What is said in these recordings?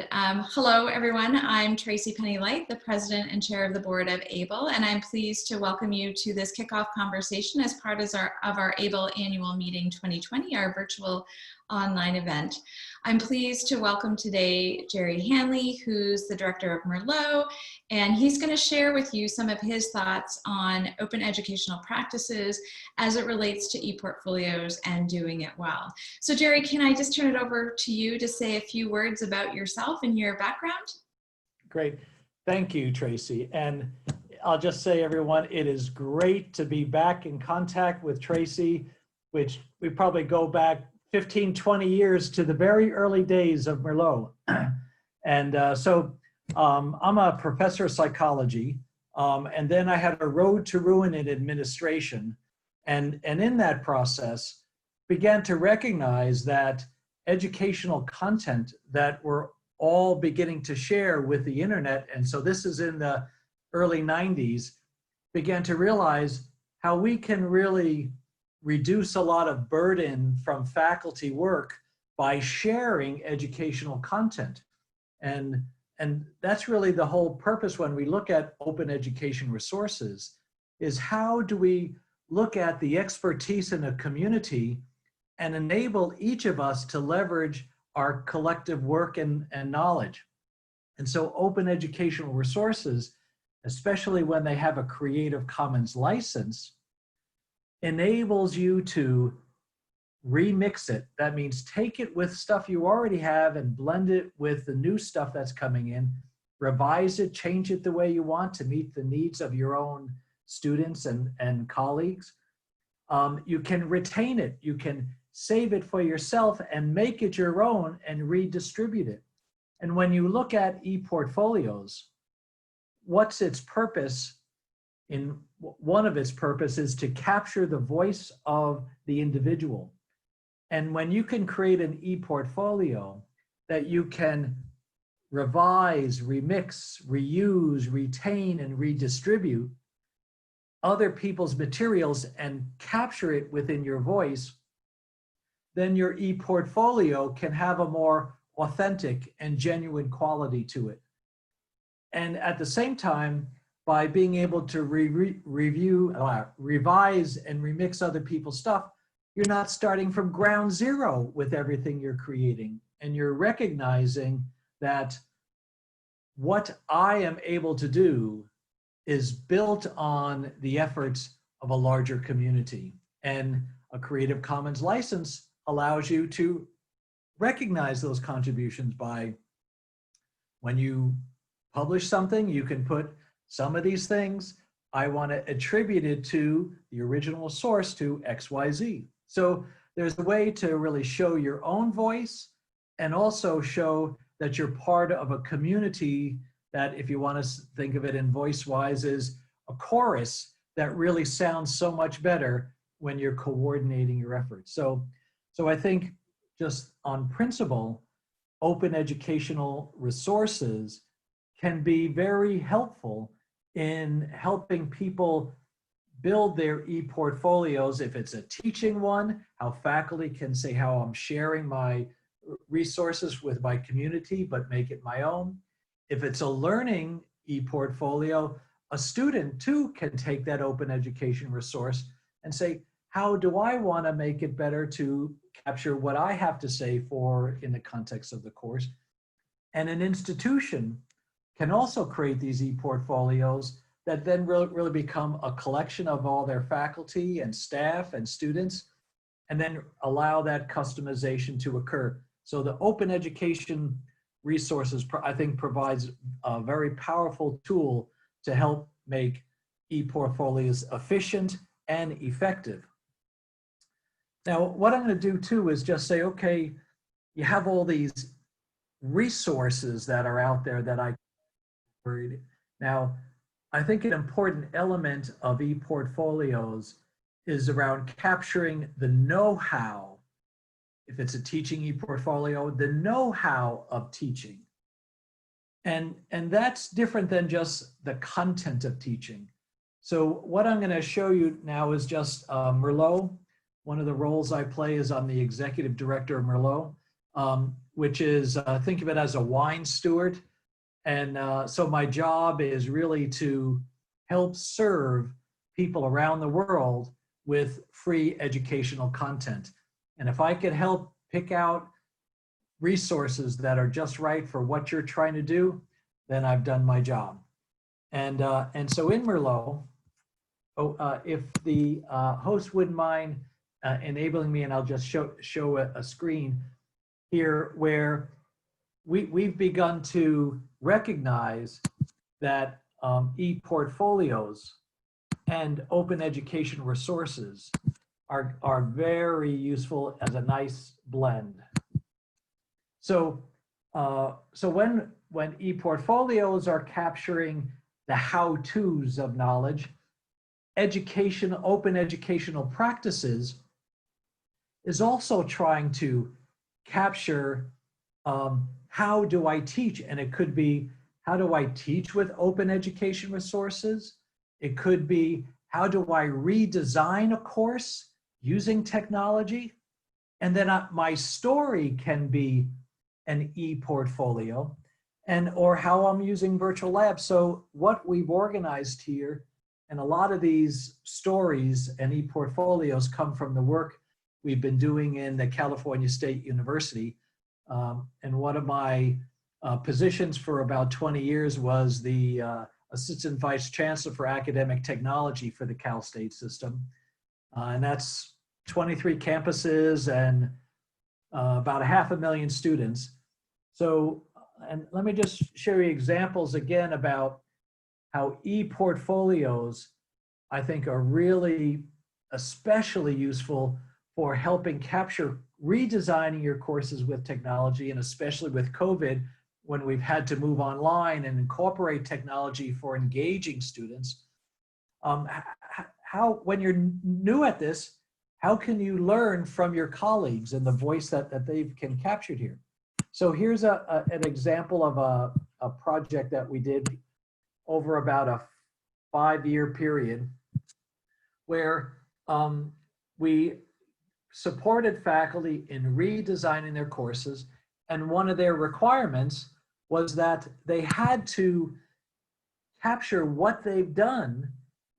And hello, everyone. I'm Tracy Penny-Light, the President and Chair of the Board of AAEEBL, and I'm pleased to welcome you to this kickoff conversation as part of our AAEEBL Annual Meeting 2020, our virtual online event. I'm pleased to welcome today Gerry Hanley, who's the Director of MERLOT, and he's going to share with you some of his thoughts on open educational practices as it relates to ePortfolios and doing it well. So Gerry, can I just turn it over to you to say a few words about yourself and your background? Great. Thank you, Tracy. And I'll just say, everyone, it is great to be back in contact with Tracy, which we probably go back 15, 20 years to the very early days of MERLOT. And I'm a professor of psychology, and then I had a road to ruin in administration. And in that process, began to recognize that educational content that we're all beginning to share with the internet, and so this is in the early 90s, began to realize how we can really reduce a lot of burden from faculty work by sharing educational content. And that's really the whole purpose when we look at open education resources, is how do we look at the expertise in a community and enable each of us to leverage our collective work and knowledge. And so open educational resources, especially when they have a Creative Commons license, enables you to remix it. That means take it with stuff you already have and blend it with the new stuff that's coming in, revise it, change it the way you want to meet the needs of your own students and colleagues. You can retain it, you can save it for yourself and make it your own and redistribute it. And when you look at ePortfolios, what's its purpose? One of its purposes is to capture the voice of the individual. And when you can create an ePortfolio that you can revise, remix, reuse, retain, and redistribute other people's materials and capture it within your voice, then your ePortfolio can have a more authentic and genuine quality to it. And at the same time, by being able to revise and remix other people's stuff, you're not starting from ground zero with everything you're creating. And you're recognizing that what I am able to do is built on the efforts of a larger community. And a Creative Commons license allows you to recognize those contributions by, when you publish something, you can put some of these things, I want to attribute it to the original source to XYZ. So there's a way to really show your own voice and also show that you're part of a community that, if you want to think of it in voice-wise, is a chorus that really sounds so much better when you're coordinating your efforts. So I think, just on principle, open educational resources can be very helpful in helping people build their ePortfolios. If it's a teaching one, how faculty can say how I'm sharing my resources with my community, but make it my own. If it's a learning ePortfolio, a student too can take that open education resource and say, how do I want to make it better to capture what I have to say for in the context of the course? And an institution can also create these ePortfolios that then really become a collection of all their faculty and staff and students, and then allow that customization to occur. So the open education resources, I think, provides a very powerful tool to help make ePortfolios efficient and effective. Now, what I'm going to do too is just say, okay, you have all these resources that are out there that I read. Now, I think an important element of ePortfolios is around capturing the know-how. If it's a teaching ePortfolio, the know-how of teaching. And that's different than just the content of teaching. So what I'm going to show you now is just MERLOT. One of the roles I play is I'm the executive director of MERLOT. which is, think of it as a wine steward. And so my job is really to help serve people around the world with free educational content. And if I could help pick out resources that are just right for what you're trying to do, then I've done my job. And so in MERLOT, if the host wouldn't mind enabling me, and I'll just show a screen here where we've begun to recognize that e-portfolios and open education resources are very useful as a nice blend. So when e-portfolios are capturing the how-tos of knowledge, open educational practices is also trying to capture how do I teach? And it could be, how do I teach with open education resources? It could be, how do I redesign a course using technology? And then my story can be an e-portfolio, or how I'm using virtual labs. So what we've organized here, and a lot of these stories and e-portfolios come from the work we've been doing in the California State University. And one of my positions for about 20 years was the Assistant Vice Chancellor for Academic Technology for the Cal State system. And that's 23 campuses and about 500,000 students. So, and let me just show you examples again about how e-portfolios, I think, are really especially useful for helping capture redesigning your courses with technology, and especially with COVID, when we've had to move online and incorporate technology for engaging students. When you're new at this, how can you learn from your colleagues and the voice that they've captured here? So here's an example of a project that we did over about a 5-year period, where we supported faculty in redesigning their courses. And one of their requirements was that they had to capture what they've done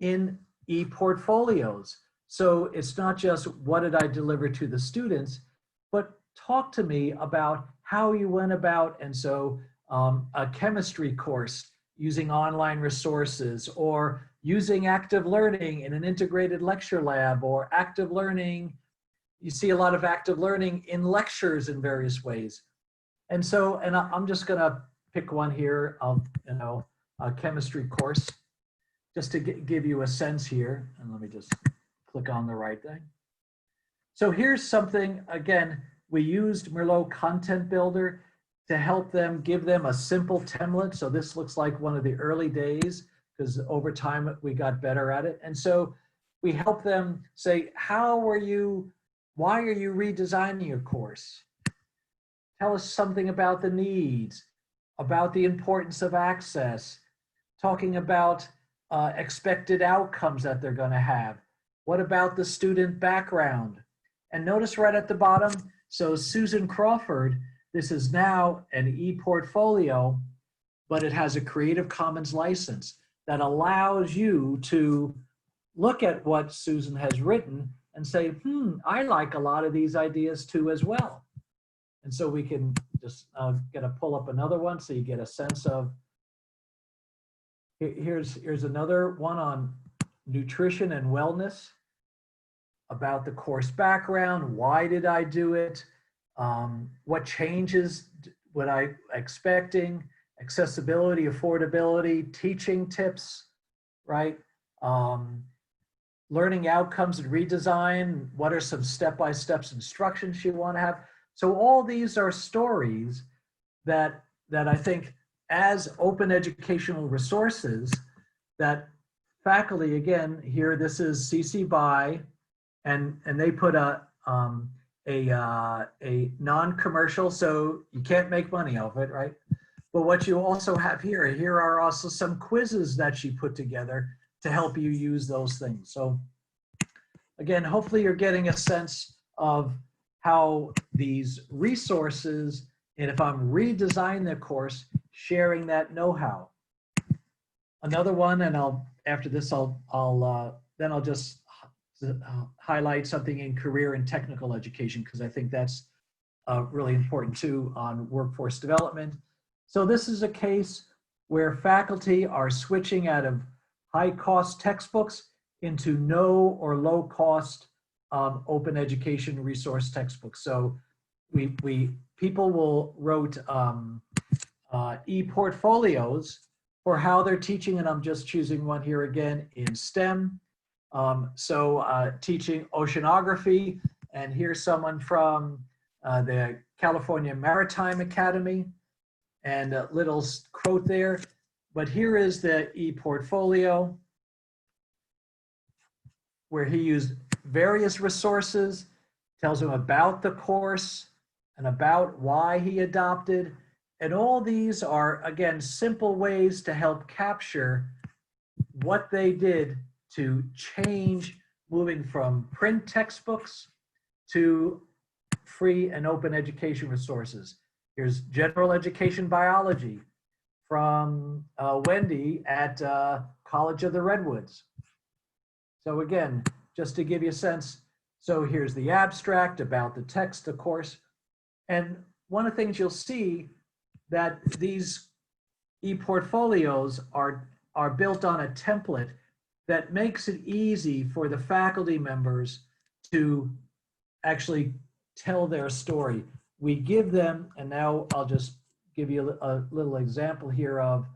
in e-portfolios. So it's not just what did I deliver to the students, but talk to me about how you went about. And so a chemistry course using online resources, or using active learning in an integrated lecture lab, or active learning. You see a lot of active learning in lectures in various ways. And so, and I'm just gonna pick one here of, a chemistry course, just to give you a sense here. And let me just click on the right thing. So here's something, again, we used MERLOT Content Builder to help them, give them a simple template. So this looks like one of the early days, because over time we got better at it. And so we help them say, why are you redesigning your course? Tell us something about the needs, about the importance of access, talking about expected outcomes that they're going to have. What about the student background? And notice right at the bottom, so Susan Crawford, this is now an e-portfolio, but it has a Creative Commons license that allows you to look at what Susan has written and say, I like a lot of these ideas too as well. And so we can just gonna pull up another one so you get a sense of, here's another one on nutrition and wellness, about the course background, why did I do it, what changes was I expecting, accessibility, affordability, teaching tips, right? Learning outcomes and redesign, what are some step-by-step instructions you want to have? So all these are stories that I think, as open educational resources, that faculty, again, here this is CC BY, and they put a non-commercial, so you can't make money off it, right? But what you also have here are also some quizzes that she put together to help you use those things. So again, hopefully you're getting a sense of how these resources And if I'm redesigning the course, sharing that know-how. Another one, and after this, I'll just highlight something in career and technical education, because I think that's really important too on workforce development. So this is a case where faculty are switching out of high-cost textbooks into no or low-cost open education resource textbooks. So people wrote e-portfolios for how they're teaching, and I'm just choosing one here again in STEM. Teaching oceanography, and here's someone from the California Maritime Academy, and a little quote there. But here is the e-portfolio where he used various resources, tells him about the course and about why he adopted. And all these are, again, simple ways to help capture what they did to change, moving from print textbooks to free and open education resources. Here's general education biology from Wendy at College of the Redwoods. So again, just to give you a sense, so here's the abstract about the text, of course. And one of the things you'll see that these e-portfolios are built on a template that makes it easy for the faculty members to actually tell their story. We give them, and now I'll just give you a little example here of,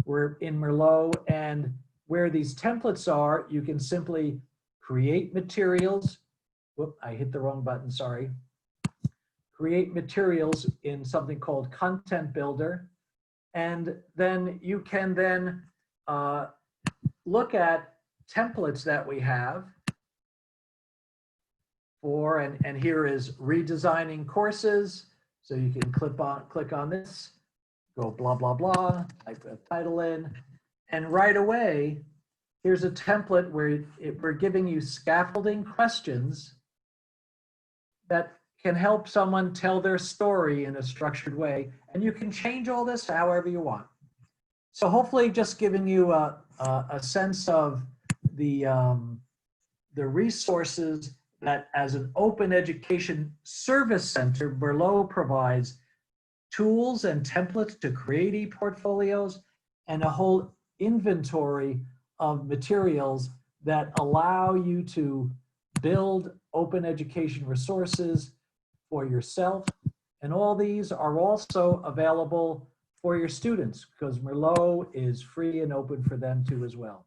we're in MERLOT, and where these templates are, you can simply create materials. Whoop, I hit the wrong button, sorry. Create materials in something called Content Builder. And then you can then look at templates that we have for, and here is redesigning courses. So you can click on this, go blah, blah, blah, type a title in, and right away, here's a template where we're giving you scaffolding questions that can help someone tell their story in a structured way. And you can change all this however you want. So hopefully just giving you a sense of the resources that, as an open education service center, MERLOT provides tools and templates to create e-portfolios and a whole inventory of materials that allow you to build open education resources for yourself. And all these are also available for your students, because MERLOT is free and open for them too as well.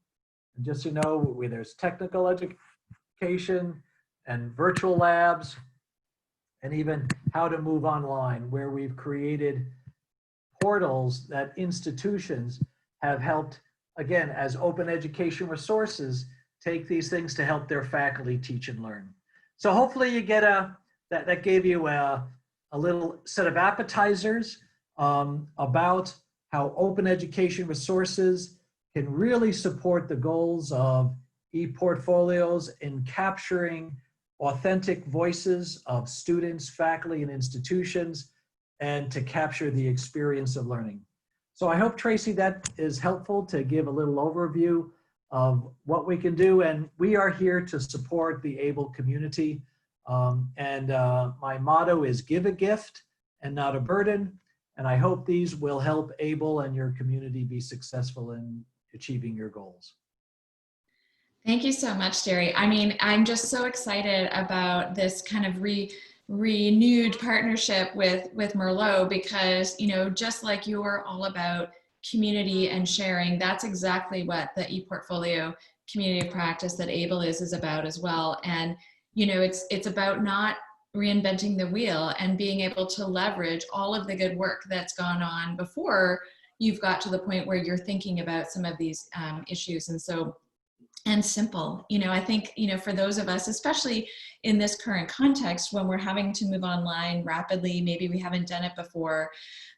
And just so you know, where there's technical education and virtual labs, and even how to move online, where we've created portals that institutions have helped, again, as open education resources, take these things to help their faculty teach and learn. So hopefully you get that gave you a little set of appetizers about how open education resources can really support the goals of e-portfolios in capturing authentic voices of students, faculty, and institutions, and to capture the experience of learning. So I hope, Tracy, that is helpful to give a little overview of what we can do. And we are here to support the ABLE community. My motto is give a gift and not a burden. And I hope these will help ABLE and your community be successful in achieving your goals. Thank you so much, Gerry. I mean, I'm just so excited about this kind of renewed partnership with MERLOT, because, you know, just like you're all about community and sharing, that's exactly what the ePortfolio community of practice that ABLE is about as well. And, you know, it's about not reinventing the wheel and being able to leverage all of the good work that's gone on before you've got to the point where you're thinking about some of these issues. And so and simple. I think, for those of us, especially in this current context, when we're having to move online rapidly, maybe we haven't done it before,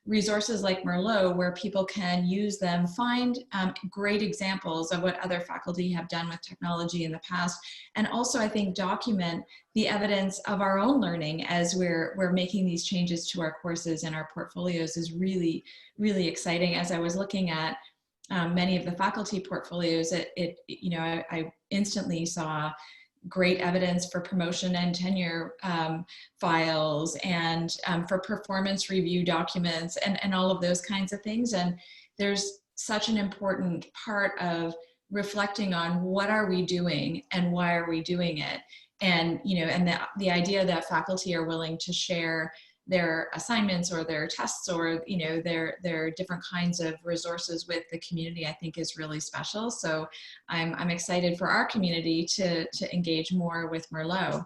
resources like MERLOT, where people can use them, find great examples of what other faculty have done with technology in the past, and also, I think, document the evidence of our own learning as we're making these changes to our courses and our portfolios is really, really exciting. As I was looking at many of the faculty portfolios, I instantly saw great evidence for promotion and tenure files, and for performance review documents, and all of those kinds of things. And there's such an important part of reflecting on what are we doing and why are we doing it. And, and the idea that faculty are willing to share their assignments or their tests or their different kinds of resources with the community, I think is really special. So I'm excited for our community to engage more with MERLOT.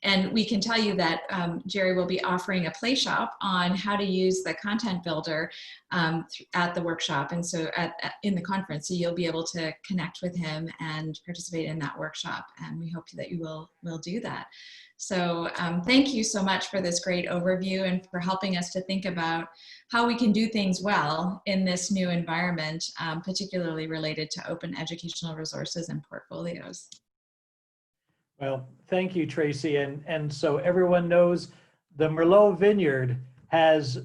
And we can tell you that Gerry will be offering a play shop on how to use the content builder at the workshop, and so in the conference, so you'll be able to connect with him and participate in that workshop, and we hope that you will do that. So thank you so much for this great overview and for helping us to think about how we can do things well in this new environment, particularly related to open educational resources and portfolios. Well, thank you, Tracy. And so everyone knows the MERLOT Vineyard has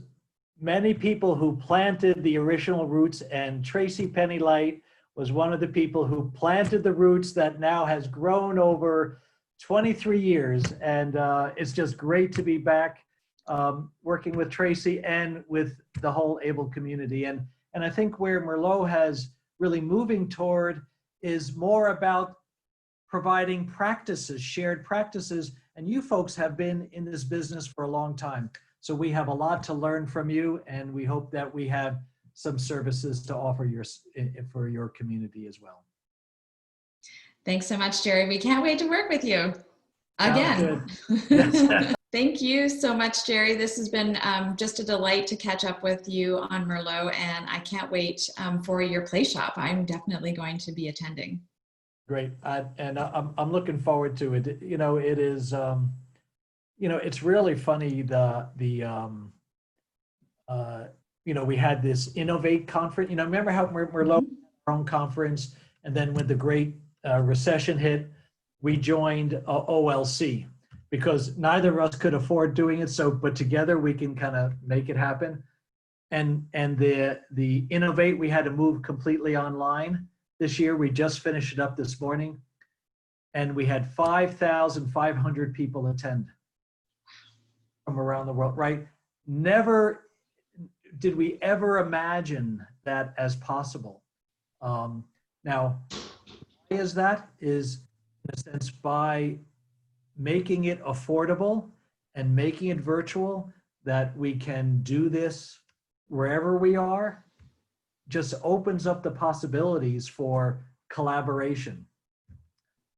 many people who planted the original roots, and Tracy Pennylight was one of the people who planted the roots that now has grown over 23 years. And it's just great to be back working with Tracy and with the whole ABLE community. And I think where MERLOT has really moving toward is more about providing practices, shared practices, and you folks have been in this business for a long time. So we have a lot to learn from you, and we hope that we have some services to offer for your community as well. Thanks so much, Gerry. We can't wait to work with you again. Yes. Thank you so much, Gerry. This has been just a delight to catch up with you on MERLOT, and I can't wait for your play shop. I'm definitely going to be attending. Great, and I'm looking forward to it. It is, it's really funny. We had this Innovate conference. Remember how MERLOT had our own conference, and then when the Great Recession hit, we joined OLC because neither of us could afford doing it. But together we can kind of make it happen. And the Innovate, we had to move completely online. This year, we just finished it up this morning, and we had 5,500 people attend from around the world, right? Never did we ever imagine that as possible. Now, why is that? Is in a sense by making it affordable and making it virtual, that we can do this wherever we are. Just opens up the possibilities for collaboration.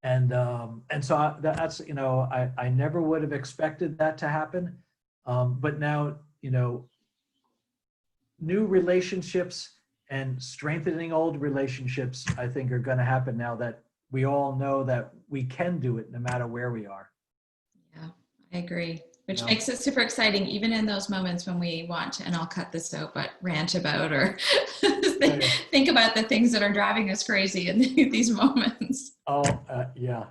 And so that's, I never would have expected that to happen. But now, new relationships and strengthening old relationships, I think, are going to happen now that we all know that we can do it no matter where we are. Yeah, I agree. Which makes it super exciting, even in those moments when we want to, and I'll cut this out, but rant about or think about the things that are driving us crazy in these moments. Oh, yeah.